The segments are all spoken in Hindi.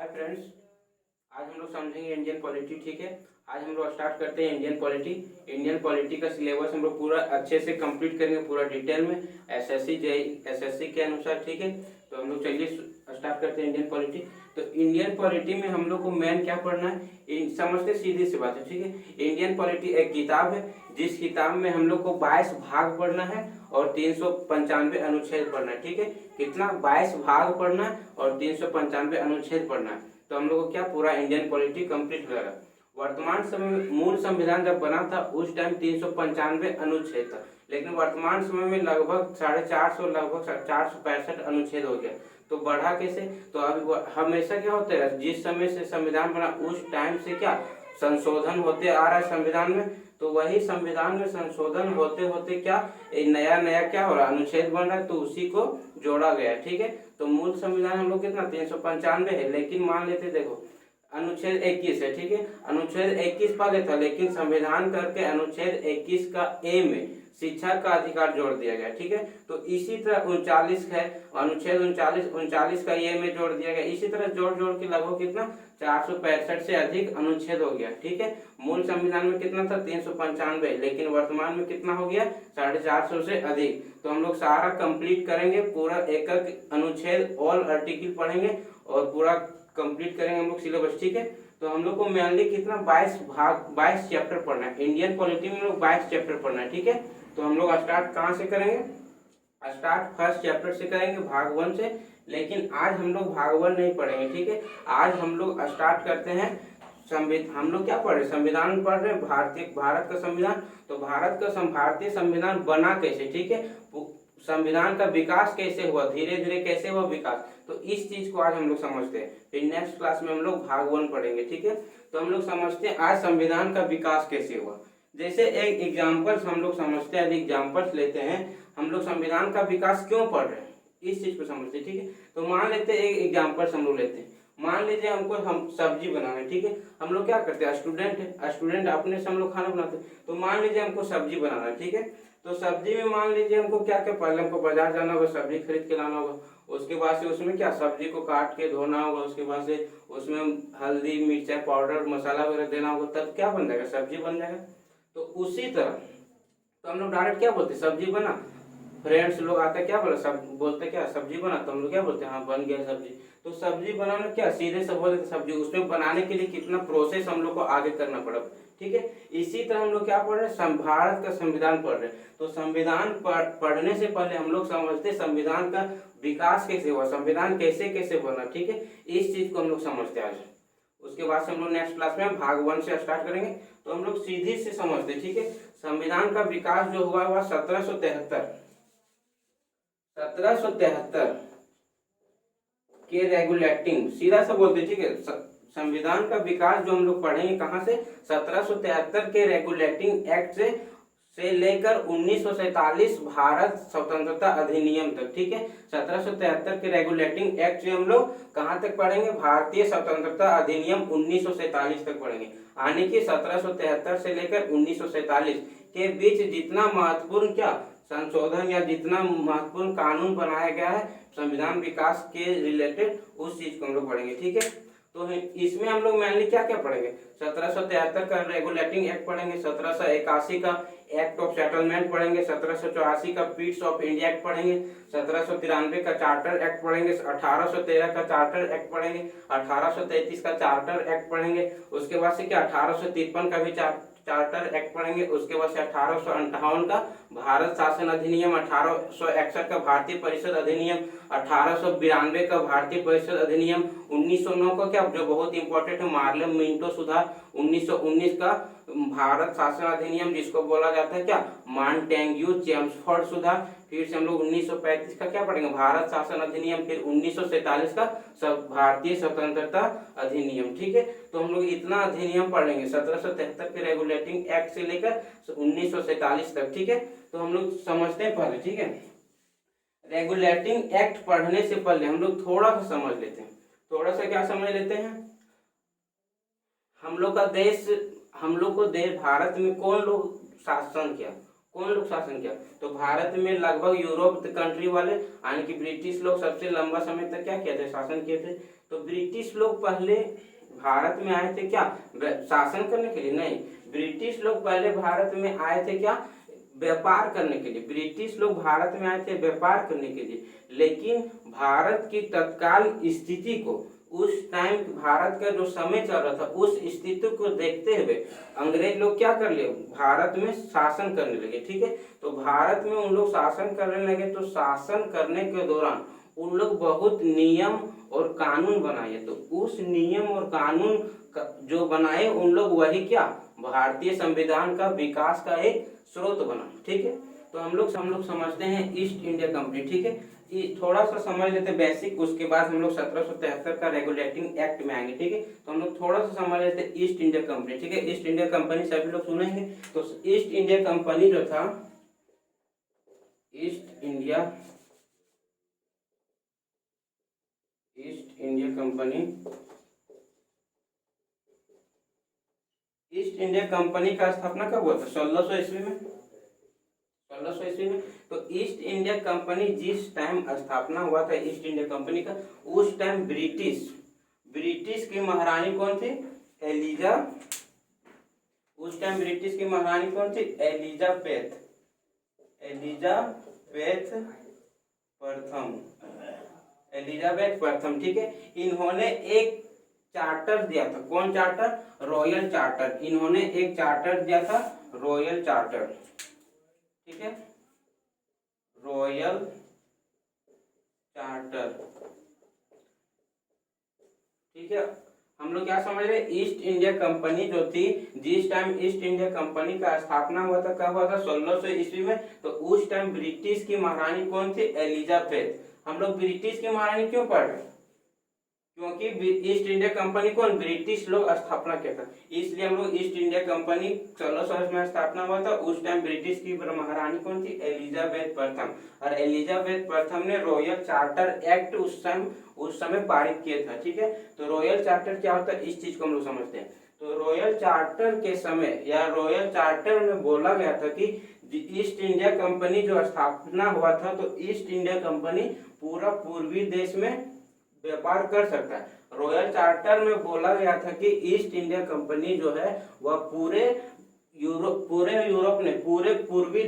फ्रेंड्स, आज हम लोग समझेंगे इंडियन पॉलिटी। ठीक है, आज हम लोग स्टार्ट करते हैं इंडियन पॉलिटी। इंडियन पॉलिटी का सिलेबस हम लोग पूरा अच्छे से कंप्लीट करेंगे, पूरा डिटेल में एसएससी जेई एसएससी के अनुसार। ठीक है, तो हम लोग चलिए स्टार्ट करते हैं इंडियन पॉलिटी। तो इंडियन पॉलिटी में हम लोग को मेन क्या पढ़ना है, समझते सीधी सी बात है। ठीक है, इंडियन पॉलिटी एक किताब है जिस किताब में हम लोग को 22 भाग पढ़ना है और 395 अनुच्छेद पढ़ना है। ठीक है, कितना 22 भाग पढ़ना है और 395 अनुच्छेद पढ़ना है। तो हम लोग को क्या पूरा इंडियन पॉलिटी कंप्लीट हो जाएगा। वर्तमान समय में मूल संविधान जब बना था उस टाइम 395 अनुच्छेद था, लेकिन वर्तमान समय में लगभग 450 लगभग 465 अनुच्छेद हो गया। तो बढ़ा कैसे, तो अब हमेशा क्या होता है, जिस समय से संविधान बना उस टाइम से क्या संशोधन होते आ रहा है संविधान में। तो वही संविधान में संशोधन होते होते क्या नया नया क्या हो रहा है, अनुच्छेद बन रहा है, तो उसी को जोड़ा गया। ठीक है, तो मूल संविधान हम लोग कितना 395 है, लेकिन मान लेते देखो अनुच्छेद 21 है। ठीक है, अनुच्छेद 21 पहले था, लेकिन संविधान करके अनुच्छेद 21 का ए में शिक्षा का अधिकार जोड़ दिया गया। ठीक है, तो इसी तरह 39 है, अनुच्छेद 39 का ए में जोड़ दिया गया। इसी तरह जोड़ जोड़ के लगभग कितना 465 से अधिक अनुच्छेद हो गया। ठीक है, मूल संविधान में कितना था 395, लेकिन वर्तमान में कितना हो गया 450 से अधिक। तो हम लोग सारा कंप्लीट करेंगे, पूरा एक एक अनुच्छेद ऑल आर्टिकल पढ़ेंगे और पूरा कंप्लीट करेंगे हम लोग सिलेबस। ठीक है, तो हम लोग को मेनली कितना 22 चैप्टर पढ़ना है। इंडियन पॉलिटी में लोग 22 चैप्टर पढ़ना है। ठीक है, तो हम लोग स्टार्ट कहाँ से करेंगे, स्टार्ट फर्स्ट चैप्टर से करेंगे, भाग 1 से। लेकिन आज हम लोग भाग 1 नहीं पढ़ेंगे। ठीक है, आज हम लोग स्टार्ट करते हैं हम लोग क्या पढ़ रहे हैं, संविधान पढ़ रहे हैं, भारत का संविधान। तो भारतीय संविधान बना कैसे, ठीक है, संविधान का विकास कैसे हुआ, धीरे धीरे कैसे हुआ विकास, तो इस चीज को आज हम लोग समझते हैं। फिर नेक्स्ट क्लास में हम लोग भाग 1 पढ़ेंगे। ठीक है, तो हम लोग समझते हैं आज संविधान का विकास कैसे हुआ। जैसे एक एग्जाम्पल्स हम लोग समझते हैं, एग्जाम्पल्स लेते हैं, हम लोग संविधान का विकास क्यों पढ़ रहे हैं इस चीज को समझते हैं। ठीक है, तो मान लेते हैं एक एग्जाम्पल्स हम लोग लेते हैं। मान लीजिए हम सब्जी बनाना है। ठीक है, हम लोग क्या करते हैं, स्टूडेंट है, स्टूडेंट अपने से हम लोग खाना बनाते हैं। तो मान लीजिए हमको सब्जी बनाना है। ठीक है, तो सब्जी में मान लीजिए हमको क्या क्या, पहले हमको बाजार जाना होगा, सब्जी खरीद के लाना होगा। उसके बाद से उसमें क्या सब्जी को काट के धोना होगा, उसके बाद से उसमें हल्दी मिर्चा पाउडर मसाला वगैरह देना होगा, तब क्या बन जाएगा, सब्जी बन जाएगा। तो उसी तरह तो हम लोग डायरेक्ट क्या बोलते हैं, सब्जी बना। फ्रेंड्स लोग आते क्या बोले, सब बोलते क्या सब्जी बना, तो हम लोग क्या बोलते हैं, हाँ बन गया सब्जी। तो सब्जी बनाना क्या सीधे से बोलते सब्जी, उसमें बनाने के लिए कितना प्रोसेस हम लोग को आगे करना पड़ा। ठीक है, इसी तरह हम लोग क्या पढ़ रहे हैं, भारत का संविधान पढ़ रहे हैं। तो संविधान पढ़ने से पहले हम लोग समझते संविधान का विकास कैसे हुआ, संविधान कैसे कैसे बना। ठीक है, इस चीज को हम लोग समझते आज। उसके बाद से हम लोग नेक्स्ट क्लास में भाग 1 से स्टार्ट करेंगे। तो हम लोग सीधी से समझते। ठीक है, संविधान का विकास जो हुआ वह 1773 के रेगुलेटिंग, सीधा सा बोलते। ठीक है, संविधान का विकास जो हम लोग पढ़ेंगे कहाँ से, 1773 के रेगुलेटिंग एक्ट से लेकर 1947 भारत स्वतंत्रता अधिनियम तक। ठीक है, 1773 के रेगुलेटिंग एक्ट से हम लोग कहाँ तक पढ़ेंगे, भारतीय स्वतंत्रता अधिनियम 1947 तक पढ़ेंगे। यानी कि 1773 से लेकर 1947 के बीच जितना महत्वपूर्ण क्या संशोधन या जितना महत्वपूर्ण कानून बनाया गया है संविधान विकास के रिलेटेड, उस चीज को हम लोग पढ़ेंगे। ठीक है, तो इसमें हम लोग मेनली क्या क्या पढ़ेंगे, 1773 का रेगुलेटिंग एक्ट पढ़ेंगे, 1781 का एक्ट ऑफ सेटलमेंट पढ़ेंगे, 1784 का पीस ऑफ इंडिया एक्ट पढ़ेंगे, 1793 का चार्टर एक्ट पढ़ेंगे, 1813 का चार्टर एक्ट पढ़ेंगे, 1833 का चार्टर एक्ट पढ़ेंगे। उसके बाद से क्या 1853 का भी चार्टर एक्ट पढ़ेंगे। उसके बाद से 1858 का भारत शासन अधिनियम, 1861 का भारतीय परिषद अधिनियम, 1892 का भारतीय परिषद अधिनियम, 1909 का क्या जो बहुत इंपॉर्टेंट है मार्ले मिंटो सुधार, 1919 का भारत शासन अधिनियम जिसको बोला जाता है क्या मॉन्टेग्यू चेम्सफोर्ड सुधार। फिर से हम लोग 1935 का क्या पढ़ेंगे, भारत शासन अधिनियम। फिर 1947 का भारतीय स्वतंत्रता अधिनियम। ठीक है, तो हम लोग इतना अधिनियम पढ़ेंगे 1773 के रेगुलेटिंग एक्ट से लेकर 1947 तक। ठीक है, तो हम लोग समझते हैं पहले। ठीक है, रेगुलेटिंग एक्ट पढ़ने से पहले हम लोग थोड़ा सा समझ लेते हैं। थोड़ा सा क्या समझ लेते हैं, हम लोग को देश भारत में कौन लोग शासन किया, कौन लोग शासन किया? तो भारत में लगभग यूरोप कंट्री वाले यानी कि ब्रिटिश लोग सबसे लंबा समय तक क्या किए थे? शासन किए थे। तो ब्रिटिश लोग पहले भारत में आए थे क्या शासन करने के लिए? नहीं, ब्रिटिश लोग पहले भारत में आए थे क्या? व्यापार करने के लिए। ब्रिटिश लोग भारत में आए थे व्यापार करने के लिए, लेकिन भारत की तत्काल स्थिति को, उस टाइम भारत का जो समय चल रहा था उस स्थिति को देखते हुए अंग्रेज लोग क्या कर लिए? भारत में शासन करने लगे। ठीक है, तो भारत में उन लोग शासन करने लगे। तो शासन करने के दौरान उन लोग बहुत नियम और कानून बनाए। तो उस नियम और कानून जो बनाए उन लोग वही क्या भारतीय संविधान का विकास का एक स्रोत बना। ठीक है, तो हम लोग समझते हैं ईस्ट इंडिया कंपनी। ठीक है, थोड़ा सा समझ लेते बेसिक, उसके बाद हम लोग 1773 का रेगुलेटिंग एक्ट में आएंगे। ठीक है, तो हम लोग थोड़ा सा समझ लेते ईस्ट इंडिया कंपनी। ठीक है, ईस्ट इंडिया कंपनी सभी लोग सुनेंगे। तो ईस्ट इंडिया कंपनी जो था, east India company, east India company का स्थापना कब हुआ था? 1600 ईस्वी में। 1600 ईस्वी में। तो ईस्ट इंडिया कंपनी जिस टाइम स्थापना हुआ था ईस्ट इंडिया कंपनी का, उस टाइम ब्रिटिश की महारानी कौन थी? उस टाइम ब्रिटिश की महारानी कौन थी? एलिजाबेथ प्रथम। ठीक है, इन्होंने एक चार्टर दिया था। कौन चार्टर? Royal charter. इन्होंने एक चार्टर दिया था, रॉयल चार्टर। ठीक है, रॉयल चार्टर। ठीक है, हम लोग क्या समझ रहे? ईस्ट इंडिया कंपनी जो थी, जिस टाइम ईस्ट इंडिया कंपनी का स्थापना हुआ था, कब हुआ था? 1600 ईस्वी में। तो उस टाइम ब्रिटिश की महारानी कौन थी? एलिजाबेथ। हम लोग ब्रिटिश की महारानी क्यों पढ़ रहे? क्योंकि ईस्ट इंडिया कंपनी कौन? ब्रिटिश लोग स्थापना किया था, इसलिए हम लोग ईस्ट इंडिया कंपनी 1600 में स्थापना हुआ था। उस टाइम ब्रिटिश की महारानी कौन थी? एलिजाबेथ प्रथम। और एलिजाबेथ प्रथम ने रॉयल चार्टर एक्ट उस समय पारित किया था। ठीक है, तो रॉयल चार्टर क्या होता है इस चीज को हम लोग समझते हैं। तो रॉयल चार्टर के समय या रॉयल चार्टर में बोला गया था कि ईस्ट इंडिया कंपनी जो स्थापना हुआ था, तो ईस्ट इंडिया कंपनी पूरा पूर्वी देश में व्यापार कर सकता है। रॉयल चार्टर में बोला गया था कि ईस्ट इंडिया कंपनी जो है वह पूरे यूरोप ने पूरे पूर्वी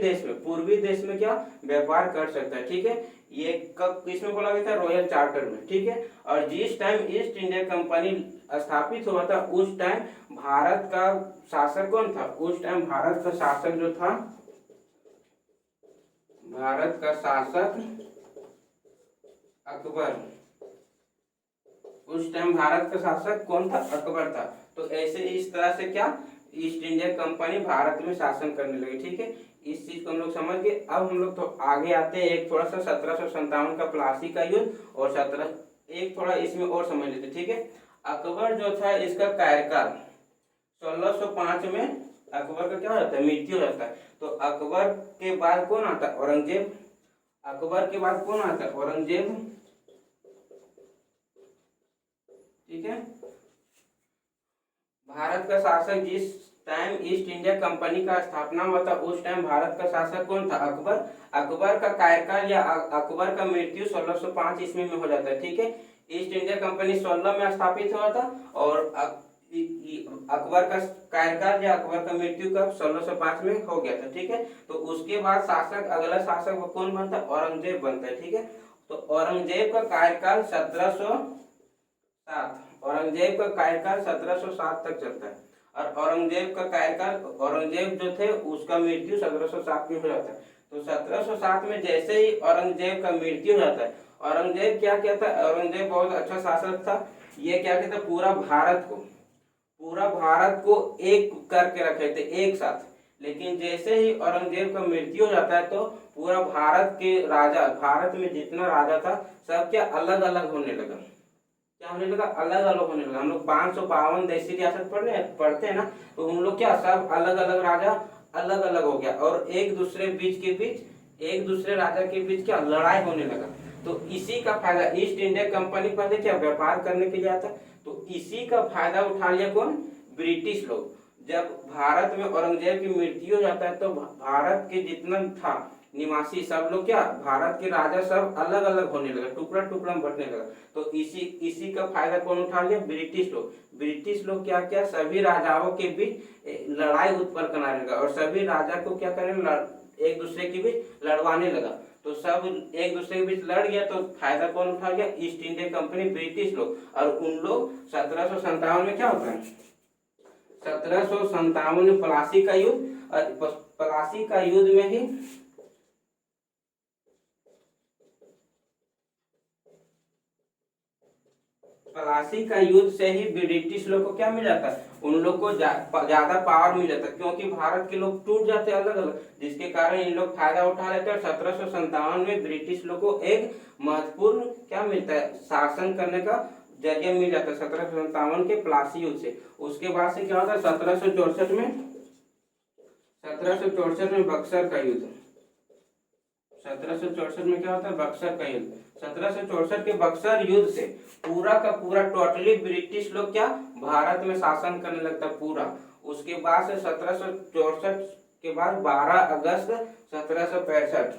देश में क्या व्यापार कर सकता है। ठीक है, ये कब किसमें बोला गया था? रॉयल चार्टर में। ठीक है, और जिस टाइम ईस्ट इंडिया कंपनी स्थापित हुआ था उस टाइम भारत का शासक कौन था? उस टाइम भारत का शासक जो था, भारत का शासक अकबर। उस टाइम भारत का शासक कौन था? अकबर था। तो ऐसे इस तरह से क्या ईस्ट इंडिया कंपनी भारत में शासन करने लगी। ठीक है, इस चीज को हम लोग समझ गए। अब हम लोग तो आगे आते हैं एक थोड़ा सा 1757 का प्लासी का युद्ध और एक थोड़ा इसमें और समझ लेते। ठीक है, अकबर जो था इसका कार्यकाल 1605 में अकबर का क्या हो जाता है? मृत्यु हो जाता है। तो अकबर के बाद कौन आता है? औरंगजेब। अकबर के बाद कौन आता है? औरंगजेब। ठीक है, भारत का शासक जिस टाइम ईस्ट इंडिया कंपनी का स्थापना हुआ था उस टाइम भारत का शासक कौन था? अकबर। अकबर का कार्यकाल या अकबर का मृत्यु 1605 ईस्वी में हो जाता है। ठीक है, ईस्ट इंडिया कंपनी 16 में स्थापित हुआ था और अकबर का कार्यकाल या अकबर का मृत्यु कब? 1605 में हो गया था। ठीक है, तो उसके बाद अगला शासक वो कौन बनता है? औरंगजेब बनता है। ठीक है, तो औरंगजेब का कार्यकाल 1707। औरंगजेब का कार्यकाल 1707 तक चलता है और औरंगजेब जो थे उसका मृत्यु 1707 में हो जाता है। तो 1707 में जैसे ही औरंगजेब का मृत्यु हो जाता है, औरंगजेब क्या कहता है? औरंगजेब बहुत अच्छा शासक था। ये क्या कहता है? पूरा भारत को एक करके रखे थे एक साथ। लेकिन जैसे ही औरंगजेब का मृत्यु हो जाता है तो पूरा भारत में जितना राजा था सब क्या अलग अलग होने लगा। क्या होने लगा? अलग अलग होने लगा। हम लोग 552 देशी रियासत पढ़ते हैं ना, तो हम लोग क्या सब अलग अलग राजा अलग अलग हो गया और एक दूसरे राजा के बीच क्या लड़ाई होने लगा। तो इसी का फायदा ईस्ट इंडिया कंपनी पहले क्या व्यापार करने के लिए आता, तो इसी का फायदा उठा लिया कौन? ब्रिटिश लोग। जब भारत में औरंगजेब की मृत्यु हो जाता है तो भारत के जितना था निवासी सब लोग क्या, भारत के राजा सब अलग अलग होने लगा, टुकड़ा टुकड़ा में बंटने लगा। तो इसी इसी का फायदा कौन उठा लिया, ब्रिटिश लोग। ब्रिटिश लोग क्या किया, सभी राजाओं के बीच लड़ाई उत्पन्न कराने लगा और सभी राजा को क्या करने, एक दूसरे के बीच लड़वाने लगा। तो सब एक दूसरे के बीच लड़ गया तो फायदा कौन उठा गया, ईस्ट इंडिया कंपनी, ब्रिटिश लोग। और उन लोग 1757 में क्या होता है, 1757 में प्लासी का युद्ध, और प्लासी का युद्ध में ही प्लासी का युद्ध से ही ब्रिटिश लोग को क्या मिल जाता है, उन लोग को ज्यादा पावर मिल जाता है, क्योंकि भारत के लोग टूट जाते अलग अलग, जिसके कारण इन लोग फायदा उठा लेते हैं। और 1757 में ब्रिटिश लोग को एक महत्वपूर्ण क्या मिलता है, शासन करने का जरिया मिल जाता है 1757 के प्लासी युद्ध से। उसके बाद से क्या होता है, 1764 में बक्सर का युद्ध। 1764 में क्या होता है, बक्सर का युद्ध। 1764 के बक्सर युद्ध से पूरा का पूरा टोटली ब्रिटिश लोग क्या, भारत में शासन करने लगता पूरा। उसके बाद से 1764 के बाद 12 अगस्त 1765,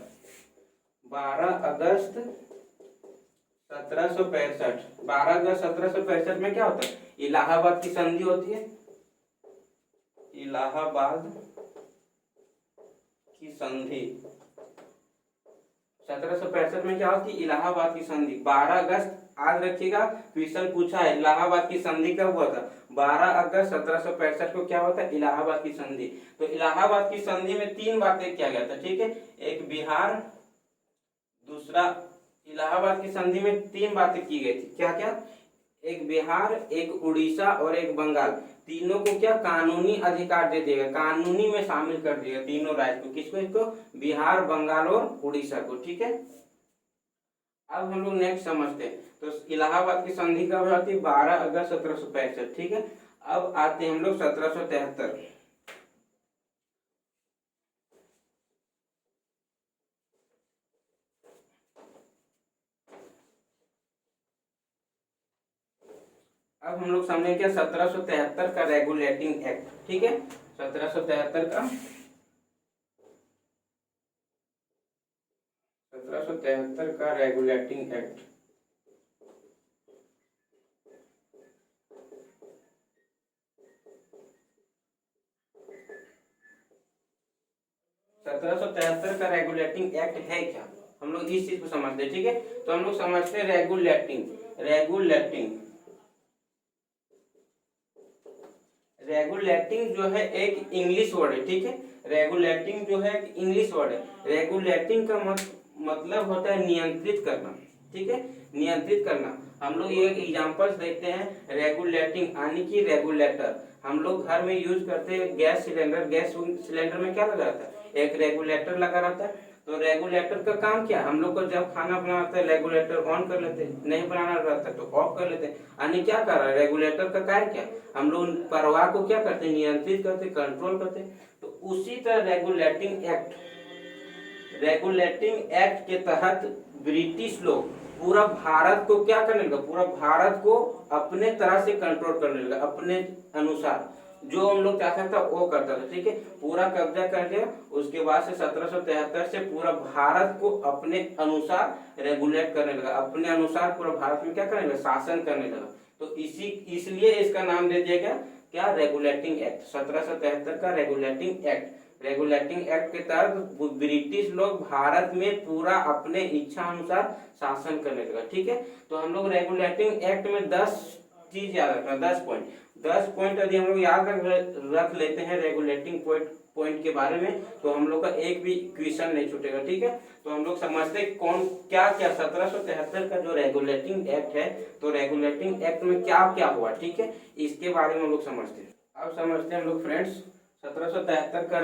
12 अगस्त 1765 में क्या होता है, इलाहाबाद की संधि होती है। इलाहाबाद की संधि 1765 में क्या होती है, इलाहाबाद की संधि। 12 अगस्त आज रखिएगा, क्वेश्चन पूछा है इलाहाबाद की संधि कब हुआ था, 12 अगस्त 1765 को क्या होता है, इलाहाबाद की संधि। तो इलाहाबाद की संधि में 3 बातें किया गया था, ठीक है, एक बिहार, दूसरा इलाहाबाद की संधि में 3 बातें की गई थी, क्या क्या, एक बिहार, एक उड़ीसा और एक बंगाल, तीनों को क्या कानूनी अधिकार दे देगा, कानूनी में शामिल कर देगा तीनों राज्य को, किसको, इसको बिहार, बंगाल और उड़ीसा को, ठीक है। अब हम लोग नेक्स्ट समझते हैं, तो इलाहाबाद की संधि कब होती है, 12 अगस्त 1765, ठीक है। अब आते हैं हम लोग 1773। अब हम लोग समझेंगे क्या, 1773 का रेगुलेटिंग एक्ट, ठीक है, 1773 का 1773 का रेगुलेटिंग एक्ट। का रेगुलेटिंग एक्ट है क्या, हम लोग इस चीज को समझते हैं, ठीक है। तो हम लोग समझते हैं रेगुलेटिंग जो है एक इंग्लिश वर्ड है, ठीक है। रेगुलेटिंग जो है एक इंग्लिश वर्ड है। रेगुलेटिंग का मतलब होता है नियंत्रित करना, ठीक है, नियंत्रित करना। हम लोग ये एग्जांपल्स देखते हैं, रेगुलेटिंग यानी कि रेगुलेटर। हम लोग घर में यूज करते हैं गैस सिलेंडर में क्या लगा रहता है, एक रेगुलेटर लगा रहता है। तो रेगुलेटर का काम क्या, हम लोग को जब खाना बनाना है रेगुलेटर ऑन कर लेते हैं, नहीं बनाना रहता है तो ऑफ कर लेते हैं, यानी क्या कर रहा है, रेगुलेटर का कार्य क्या, हम लोग प्रवाह को क्या करते हैं, नियंत्रित करते, कंट्रोल करते। तो उसी तरह रेगुलेटिंग एक्ट के तहत ब्रिटिश लोग पूरा भारत को क्या करने लगा, पूरा भारत को अपने तरह से कंट्रोल करने लगा, अपने अनुसार जो हम लोग चाहता था वो करता था, ठीक है, पूरा कब्जा कर लिया। उसके बाद से 1773 से पूरा भारत को अपने अनुसार रेगुलेट करने लगा, अपने अनुसार पूरा भारत में क्या करने लगा, शासन करने लगा। तो इसलिए इसका नाम दे दिया गया क्या, रेगुलेटिंग एक्ट, 1773 का रेगुलेटिंग एक्ट। रेगुलेटिंग एक्ट के तहत ब्रिटिश लोग भारत में पूरा अपने इच्छा अनुसार शासन करने लगा, ठीक है। तो हम लोग रेगुलेटिंग एक्ट में 10 चीज याद रखना, 10 पॉइंट यदि हम लोग याद रख लेते हैं रेगुलेटिंग पॉइंट के बारे में, तो हम लोग का एक भी क्वेश्चन नहीं छूटेगा, ठीक है। तो हम लोग समझते कौन क्या क्या 1773 का जो रेगुलेटिंग एक्ट है, तो रेगुलेटिंग एक्ट में क्या क्या हुआ, ठीक है, इसके बारे में हम लोग समझते हैं। अब समझते हैं हम लोग फ्रेंड्स 1773 का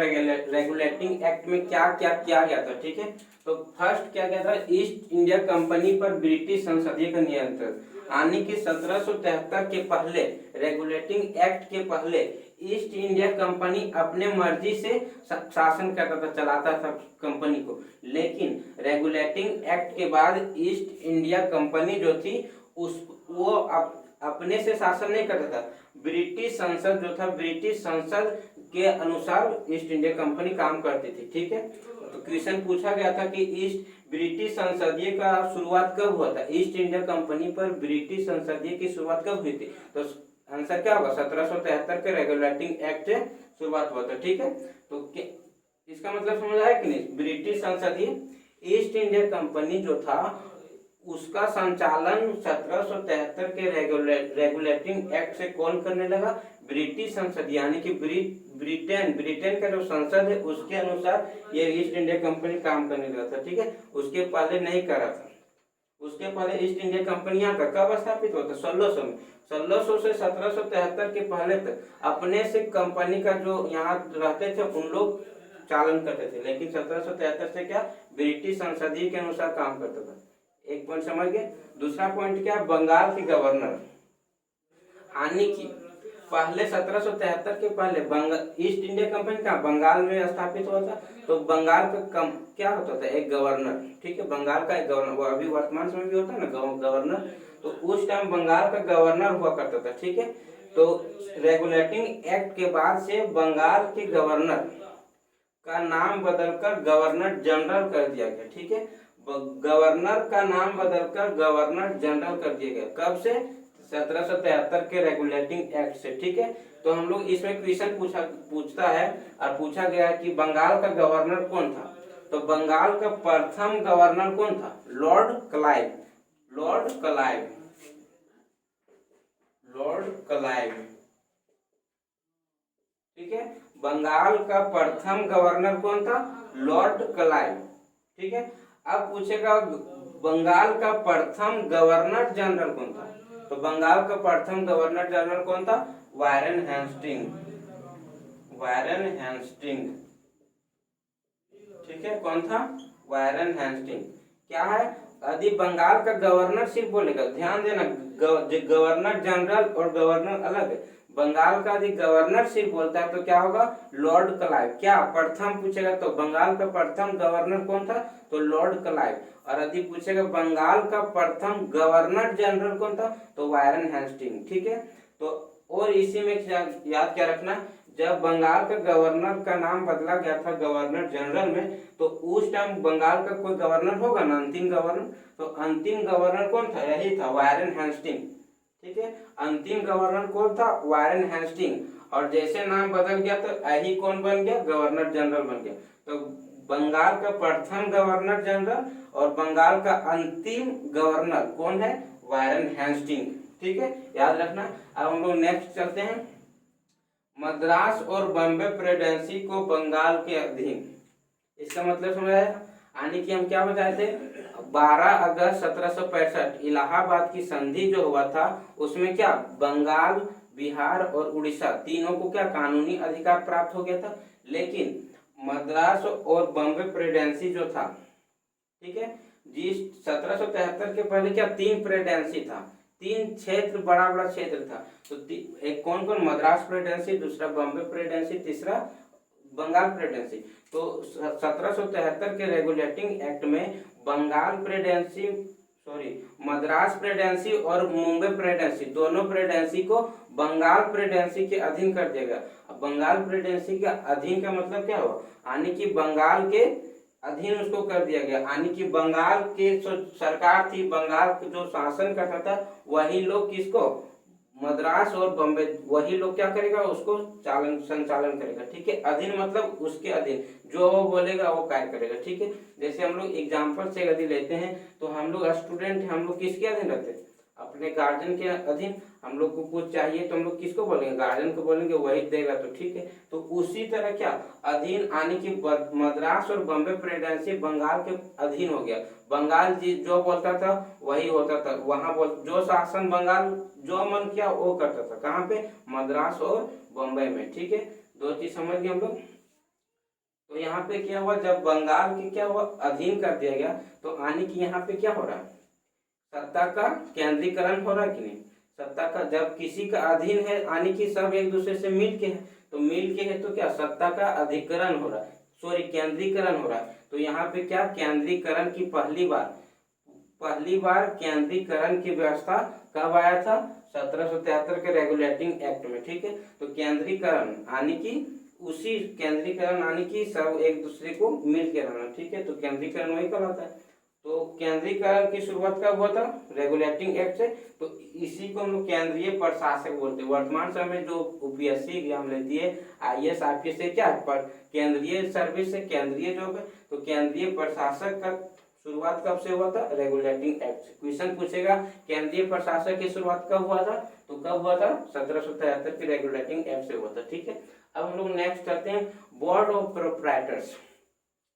रेगुलेटिंग एक्ट में क्या क्या किया गया था, ठीक है। तो फर्स्ट क्या गया था, ईस्ट इंडिया कंपनी पर ब्रिटिश संसदीय का नियंत्रण, यानी कि 1773 के पहले, रेगुलेटिंग एक्ट के पहले ईस्ट इंडिया कंपनी अपने मर्जी से शासन करता था, चलाता था कंपनी को। लेकिन रेगुलेटिंग एक्ट के बाद ईस्ट इंडिया कंपनी जो थी वो अब अपने से शासन नहीं करता था, ब्रिटिश संसद जो था, ब्रिटिश संसद के अनुसार ईस्ट इंडिया कंपनी काम करती थी। ठीक है, तो क्वेश्चन पूछा गया था कि ईस्ट ब्रिटिश संसदीय का शुरुआत कब हुआ था, ईस्ट इंडिया कंपनी पर ब्रिटिश संसदीय की शुरुआत कब हुई थी, तो आंसर क्या होगा, 1773 के रेगुलेटिंग एक्ट से शुरुआत हुआ था। ठीक है, तो इसका मतलब समझ आया कि नहीं, ब्रिटिश संसदीय ईस्ट इंडिया कंपनी जो था उसका संचालन 1773 के रेगुलेटिंग एक्ट से कौन करने लगा, ब्रिटिश संसद, यानी कि ब्रिटेन का जो संसद है उसके अनुसार ये ईस्ट इंडिया कंपनी काम करने लगा था। ठीक है, उसके पहले नहीं करा था, उसके पहले ईस्ट इंडिया कंपनी यहाँ का कब स्थापित हुआ था, 1600 में। 1600 से 1773 के पहले तक अपने से कंपनी का जो यहाँ रहते थे उन लोग चालन करते थे, लेकिन 1773 से क्या ब्रिटिश संसदीय के अनुसार काम करता था। एक पॉइंट समझ गए। दूसरा पॉइंट क्या, बंगाल के गवर्नर, यानी कि पहले 1773 के पहले ईस्ट इंडिया कंपनी का बंगाल में स्थापित हुआ था, तो बंगाल का क्या होता था, एक गवर्नर। ठीक है, बंगाल का एक गवर्नर, वो अभी वर्तमान समय भी होता है ना गवर्नर, तो उस टाइम बंगाल का गवर्नर हुआ करता था। ठीक है, तो रेगुलेटिंग एक्ट के बाद से बंगाल के गवर्नर का नाम बदलकर गवर्नर जनरल कर दिया गया। ठीक है, गवर्नर का नाम बदलकर गवर्नर जनरल कर दिया गया, कब से, 1773 के रेगुलेटिंग एक्ट से। ठीक है, तो हम लोग इसमें क्वेश्चन पूछता है और पूछा गया कि बंगाल का गवर्नर कौन था, तो बंगाल का प्रथम गवर्नर कौन था, Lord Clive, Lord Clive, Lord Clive. ठीक है, बंगाल का प्रथम गवर्नर कौन था, लॉर्ड क्लाइव। ठीक है, अब पूछेगा बंगाल का प्रथम गवर्नर जनरल कौन था, तो बंगाल का प्रथम गवर्नर जनरल कौन था, वारेन हेस्टिंग, वारेन हेस्टिंग। ठीक है, कौन था, वारेन हेस्टिंग। क्या है, यदि बंगाल का गवर्नर सिर्फ बोलेगा, ध्यान देना, गवर्नर जनरल और गवर्नर अलग है। बंगाल का यदि गवर्नर सिर्फ बोलता है तो क्या होगा, लॉर्ड क्लाइव। क्या प्रथम पूछेगा तो बंगाल का प्रथम गवर्नर कौन था, तो लॉर्ड क्लाइव। और यदि पूछेगा बंगाल का प्रथम गवर्नर जनरल कौन था, तो वारेन हेस्टिंग। ठीक है, तो और इसी में याद क्या रखना, जब बंगाल का गवर्नर का नाम बदला गया था गवर्नर जनरल में, तो उस टाइम बंगाल का कोई गवर्नर होगा ना, अंतिम गवर्नर, तो अंतिम गवर्नर कौन था, यही था, वारेन हेस्टिंग। ठीक है, अंतिम गवर्नर कौन था, वारेन हेस्टिंग। और जैसे नाम बदल गया तो यही कौन बन गया, गवर्नर जनरल बन गया। तो बंगाल का प्रथम गवर्नर जनरल और बंगाल का अंतिम गवर्नर कौन है, वारेन हेस्टिंग। ठीक है, याद रखना। अब हम लोग नेक्स्ट चलते हैं, मद्रास और बॉम्बे प्रेसिडेंसी को बंगाल के अधीन। इसका मतलब समझ आया, यानी कि हम क्या बताए थे, 12 अगस्त 1765 इलाहाबाद की संधि जो हुआ था उसमें क्या बंगाल, बिहार और उड़ीसा तीनों को क्या कानूनी अधिकार प्राप्त हो गया था, लेकिन मद्रास और बॉम्बे प्रेसिडेंसी जो था, ठीक है, जिस 1773 के पहले क्या 3 प्रेसिडेंसी था, 3 क्षेत्र, बड़ा बड़ा क्षेत्र था। तो एक कौन कौन, मद्रास प्रेसिडेंसी, दूसरा बॉम्बे प्रेसिडेंसी, तीसरा बंगाल प्रेसिडेंसी। तो 1773 के रेगुलेटिंग एक्ट में बंगाल प्रेसिडेंसी, मद्रास प्रेसिडेंसी और मुंबई प्रेसिडेंसी, दोनों प्रेसिडेंसी को बंगाल प्रेसिडेंसी के अधीन कर दिया गया। अब बंगाल प्रेसिडेंसी के अधीन का मतलब क्या हुआ, यानी कि बंगाल के अधीन उसको कर दिया गया, यानी कि बंगाल के जो सरकार थी, बंगाल जो शासन करता था, वही लोग किसको, मद्रास और बॉम्बे, वही लोग क्या करेगा, उसको संचालन करेगा। ठीक है, अधीन मतलब उसके अधीन, जो वो बोलेगा वो कार्य करेगा। ठीक है, जैसे हम लोग एग्जाम्पल से यदि लेते हैं तो हम लोग स्टूडेंट, हम लोग किसके अधीन रहते हैं, अपने गार्जियन के अधीन। हम लोग को कुछ चाहिए तो हम लोग किसको बोलेंगे, गार्जियन को बोलेंगे, वही देगा। तो ठीक है, तो उसी तरह क्या अधीन, आने की मद्रास और बॉम्बे प्रेसिडेंसी बंगाल के अधीन हो गया। बंगाल जी जो बोलता था वही होता था, वहां जो शासन बंगाल जो मन किया वो करता था, कहाँ पे, मद्रास और बॉम्बे में। ठीक है, 2 चीज समझ गए हम लोग। तो यहाँ पे क्या हुआ, जब बंगाल के क्या हुआ, अधीन कर दिया गया, तो आने की यहाँ पे क्या हो रहा है, सत्ता का केंद्रीकरण हो रहा है कि नहीं, सत्ता का, जब किसी का अधीन है यानी कि सब एक दूसरे से मिल के है, तो मिल के है तो क्या सत्ता का अधिकरण हो रहा है, केंद्रीकरण हो रहा है। तो यहाँ पे क्या केंद्रीकरण की पहली बार पहली बार केंद्रीकरण की व्यवस्था कब आया था? 1773 के रेगुलेटिंग एक्ट में। ठीक है, तो केंद्रीकरण आने की, उसी केंद्रीकरण आने की सब एक दूसरे को मिल के रहना। ठीक है, तो केंद्रीकरण वही कहलाता है। तो केंद्रीकरण की शुरुआत कब हुआ था? रेगुलेटिंग एक्ट से। तो इसी को हम लोग केंद्रीय प्रशासक बोलते हैं। वर्तमान समय में जो यूपीएससी एग्जाम लेती है, आईएएस आईपीएस से, क्या पर केंद्रीय सर्विस है, केंद्रीय जॉब है। तो केंद्रीय प्रशासक का शुरुआत कब से हुआ था? रेगुलेटिंग एक्ट से। क्वेश्चन पूछेगा केंद्रीय प्रशासक की शुरुआत कब हुआ था, तो कब हुआ था? 1773 के रेगुलेटिंग एक्ट से हुआ था। ठीक है, अब हम लोग नेक्स्ट करते हैं बोर्ड ऑफ प्रोप्राइटर्स।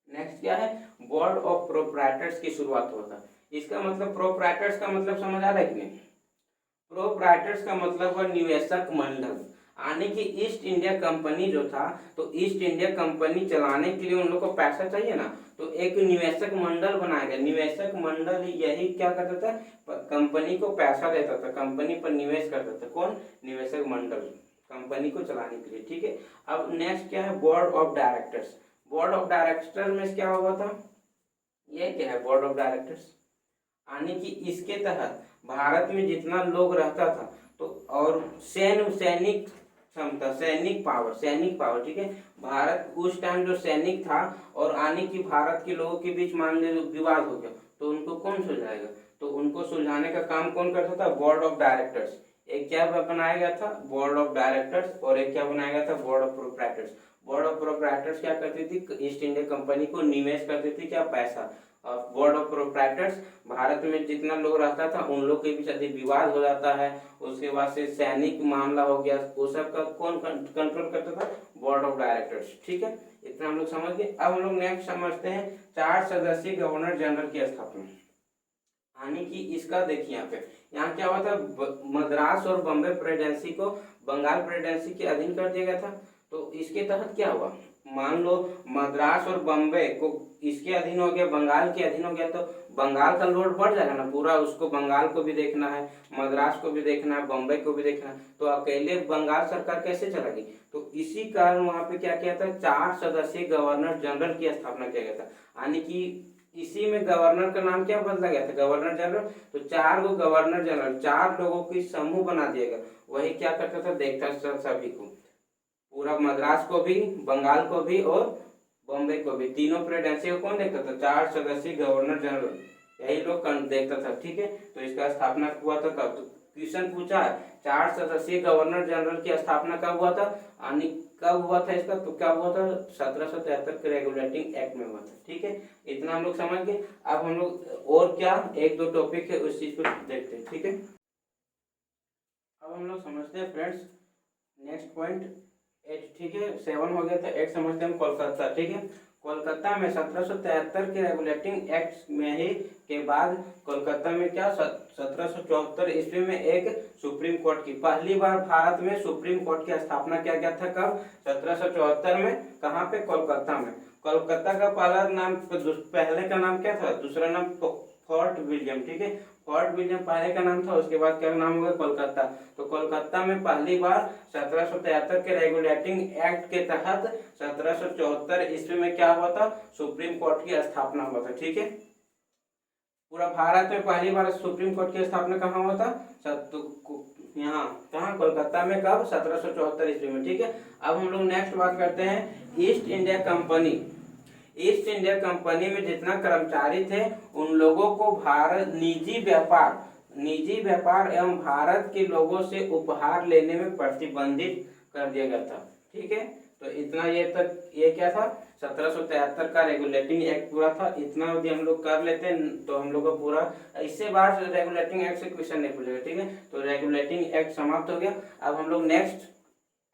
नेक्स्ट क्या है? बोर्ड ऑफ प्रोप्राइटर्स की शुरुआत हुआ था। इसका मतलब, प्रोप्राइटर्स का मतलब समझ आ रहा है कि नहीं? प्रोप्राइटर्स का मतलब है निवेशक मंडल। आने की ईस्ट इंडिया कंपनी जो था, तो ईस्ट इंडिया कंपनी चलाने के लिए उन लोग को पैसा चाहिए ना, तो एक निवेशक मंडल बनाया गया। निवेशक मंडल यही क्या करता था? कंपनी को पैसा देता था, कंपनी पर निवेश करता था। कौन? निवेशक मंडल, कंपनी को चलाने के लिए। ठीक है, अब नेक्स्ट क्या है? Board of directors. Board of director में क्या हुआ था? ये क्या है? बोर्ड ऑफ डायरेक्टर्स आने की, इसके तहत भारत में जितना लोग रहता था, तो और सैनिक क्षमता, सैनिक पावर। ठीक है, भारत उस टाइम जो सैनिक था, और आने की भारत के लोगों के बीच मान लीजिए विवाद हो गया, तो उनको कौन सुलझाएगा? तो उनको सुलझाने का काम कौन करता था? Board of directors. एक क्या बनाया गया था? Board of directors. और एक क्या बनाया गया था? Board of proprietors. Board of proprietors क्या करती थी? ईस्ट इंडिया कंपनी को निवेश करती थी, क्या? पैसा। बोर्ड ऑफ प्रोप्राइटर्स भारत में जितना लोग रहता था, उन लोग के बीच यदि विवाद हो जाता है, उसके बाद से सैनिक मामला हो गया, वो सब का कौन कंट्रोल करता था? Board of directors. ठीक है, इतना हम लोग समझ गए। अब हम लोग नेक्स्ट समझते हैं 4 सदस्यीय गवर्नर जनरल की स्थापना। आने की, इसका देखिए यहाँ क्या हुआ था? मद्रास और बम्बई प्रेसिडेंसी को बंगाल प्रेसिडेंसी के अधीन कर दिया गया था। तो इसके तहत क्या हुआ? मान लो मद्रास और बम्बई को इसके अधीन हो गया, बंगाल के अधीन हो गया, तो बंगाल का लोड बढ़ जाएगा ना पूरा। उसको बंगाल को भी देखना है, मद्रास को भी देखना है, बम्बई को भी देखना है, तो अकेले बंगाल सरकार कैसे चलेगी? तो इसी कारण वहां पे क्या किया था? 4 सदस्यीय गवर्नर जनरल की स्थापना किया गया था। यानी कि इसी में गवर्नर का नाम क्या बदला गया था? Governor general. तो 4 गो गवर्नर जनरल, 4 लोगों की समूह बना दिया गया। वही क्या करता था? देखता था सभी को, पूरा मद्रास को भी, बंगाल को भी और बॉम्बे को भी, तीनों प्रेसिडेंसी को कौन देखता था? 4 सदस्यीय गवर्नर जनरल, यही लोग देखता था। ठीक है, तो इसका स्थापना हुआ था कब? तो क्वेश्चन पूछा है 4 सदस्यीय गवर्नर जनरल की स्थापना कब हुआ था? यानी कब हुआ था इसका? तो क्या हुआ था? 1773 के रेगुलेटिंग एक्ट में हुआ था। ठीक है, इतना हम लोग समझ गए। अब हम लोग और क्या 1-2 टॉपिक है उस चीज को देखते हैं। ठीक है, अब हम लोग समझते हैं फ्रेंड्स नेक्स्ट पॉइंट 8। ठीक है, 7 हो गया था, 8 समझते हैं कोलकाता। ठीक है, कोलकाता में 1773 के रेगुलेटिंग एक्ट में ही के बाद कोलकाता में क्या 1774 ईस्वी में एक सुप्रीम कोर्ट की, पहली बार भारत में सुप्रीम कोर्ट की स्थापना किया गया था। कब? 1774 में। कहाँ पे? कोलकाता में। कोलकाता का पहले का नाम क्या था? दूसरा नाम फोर्ट विलियम। ठीक है, फोर्ट विलियम पहले का नाम था, उसके बाद क्या नाम हुआ? कोलकाता। तो कोलकाता में पहली बार 1773 के रेगुलेटिंग एक्ट के तहत 1774 ईस्वी में क्या हुआ था? सुप्रीम कोर्ट की स्थापना हुआ था। ठीक है, पूरा भारत में पहली बार सुप्रीम कोर्ट की स्थापना कहाँ हुआ था? यहाँ कहाँ? कोलकाता में। कब? 1774 ईस्वी में। ठीक है, अब हम लोग नेक्स्ट बात करते हैं east India company. East India company में जितना कर्मचारी थे, उन लोगों को भारत निजी व्यापार एवं भारत के लोगों से उपहार लेने में प्रतिबंधित कर दिया गया था। ठीक है, तो इतना ये क्या था? 1773 का रेगुलेटिंग एक्ट पूरा था। इतना यदि हम लोग कर लेते हैं तो हम लोग को पूरा, इससे बाहर रेगुलेटिंग एक्ट से क्वेश्चन नहीं पूछेगा। ठीक है, तो रेगुलेटिंग एक्ट समाप्त हो गया। अब हम लोग नेक्स्ट,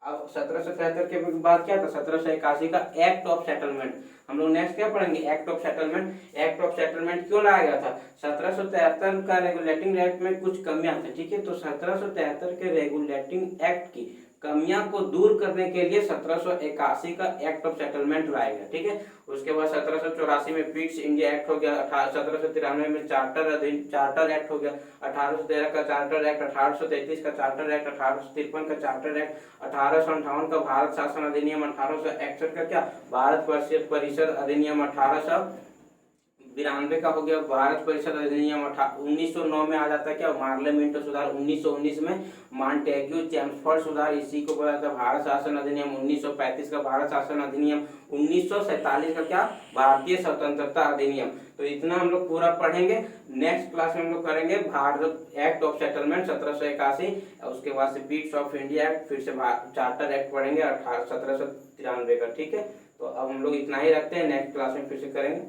अब 1773 के बाद क्या था? 1781 का एक्ट ऑफ सेटलमेंट। हम लोग नेक्स्ट क्या पढ़ेंगे? Act of settlement. Act of settlement क्यों लाया गया था? 1773 का रेगुलेटिंग एक्ट में कुछ कमियां थी। ठीक है, तो 1773 के रेगुलेटिंग एक्ट की कमियां को दूर करने के लिए 1781 का एक्ट ऑफ सेटलमेंट लाया गया। ठीक है, उसके बाद 1784 में फिक्स इंडिया एक्ट हो गया, 1793 में चार्टर एक्ट हो गया, 1813 का चार्टर एक्ट, 1833 का चार्टर एक्ट, 1853 का चार्टर एक्ट, 1858 का भारत शासन अधिनियम, 1861 का क्या? भारत परिषद अधिनियम, 1862 92 का हो गया भारत परिषद अधिनियम 1909 में आ जाता है क्या, पार्लियामेंट सुधार 1919 में, मॉन्टेग्यू चेम्सफोर्ड सुधार इसी को बोला जाता है भारत शासन अधिनियम, 1935 का भारत शासन अधिनियम, 1947 का क्या, भारतीय स्वतंत्रता अधिनियम। तो इतना हम लोग पूरा पढ़ेंगे। नेक्स्ट क्लास में हम लोग करेंगे भारत एक्ट ऑफ सेटलमेंट 1781, उसके बाद से पीस ऑफ इंडिया एक्ट, फिर से चार्टर एक्ट पढ़ेंगे 1793 का। ठीक है, तो अब हम लोग इतना ही रखते हैं, नेक्स्ट क्लास में फिर से करेंगे।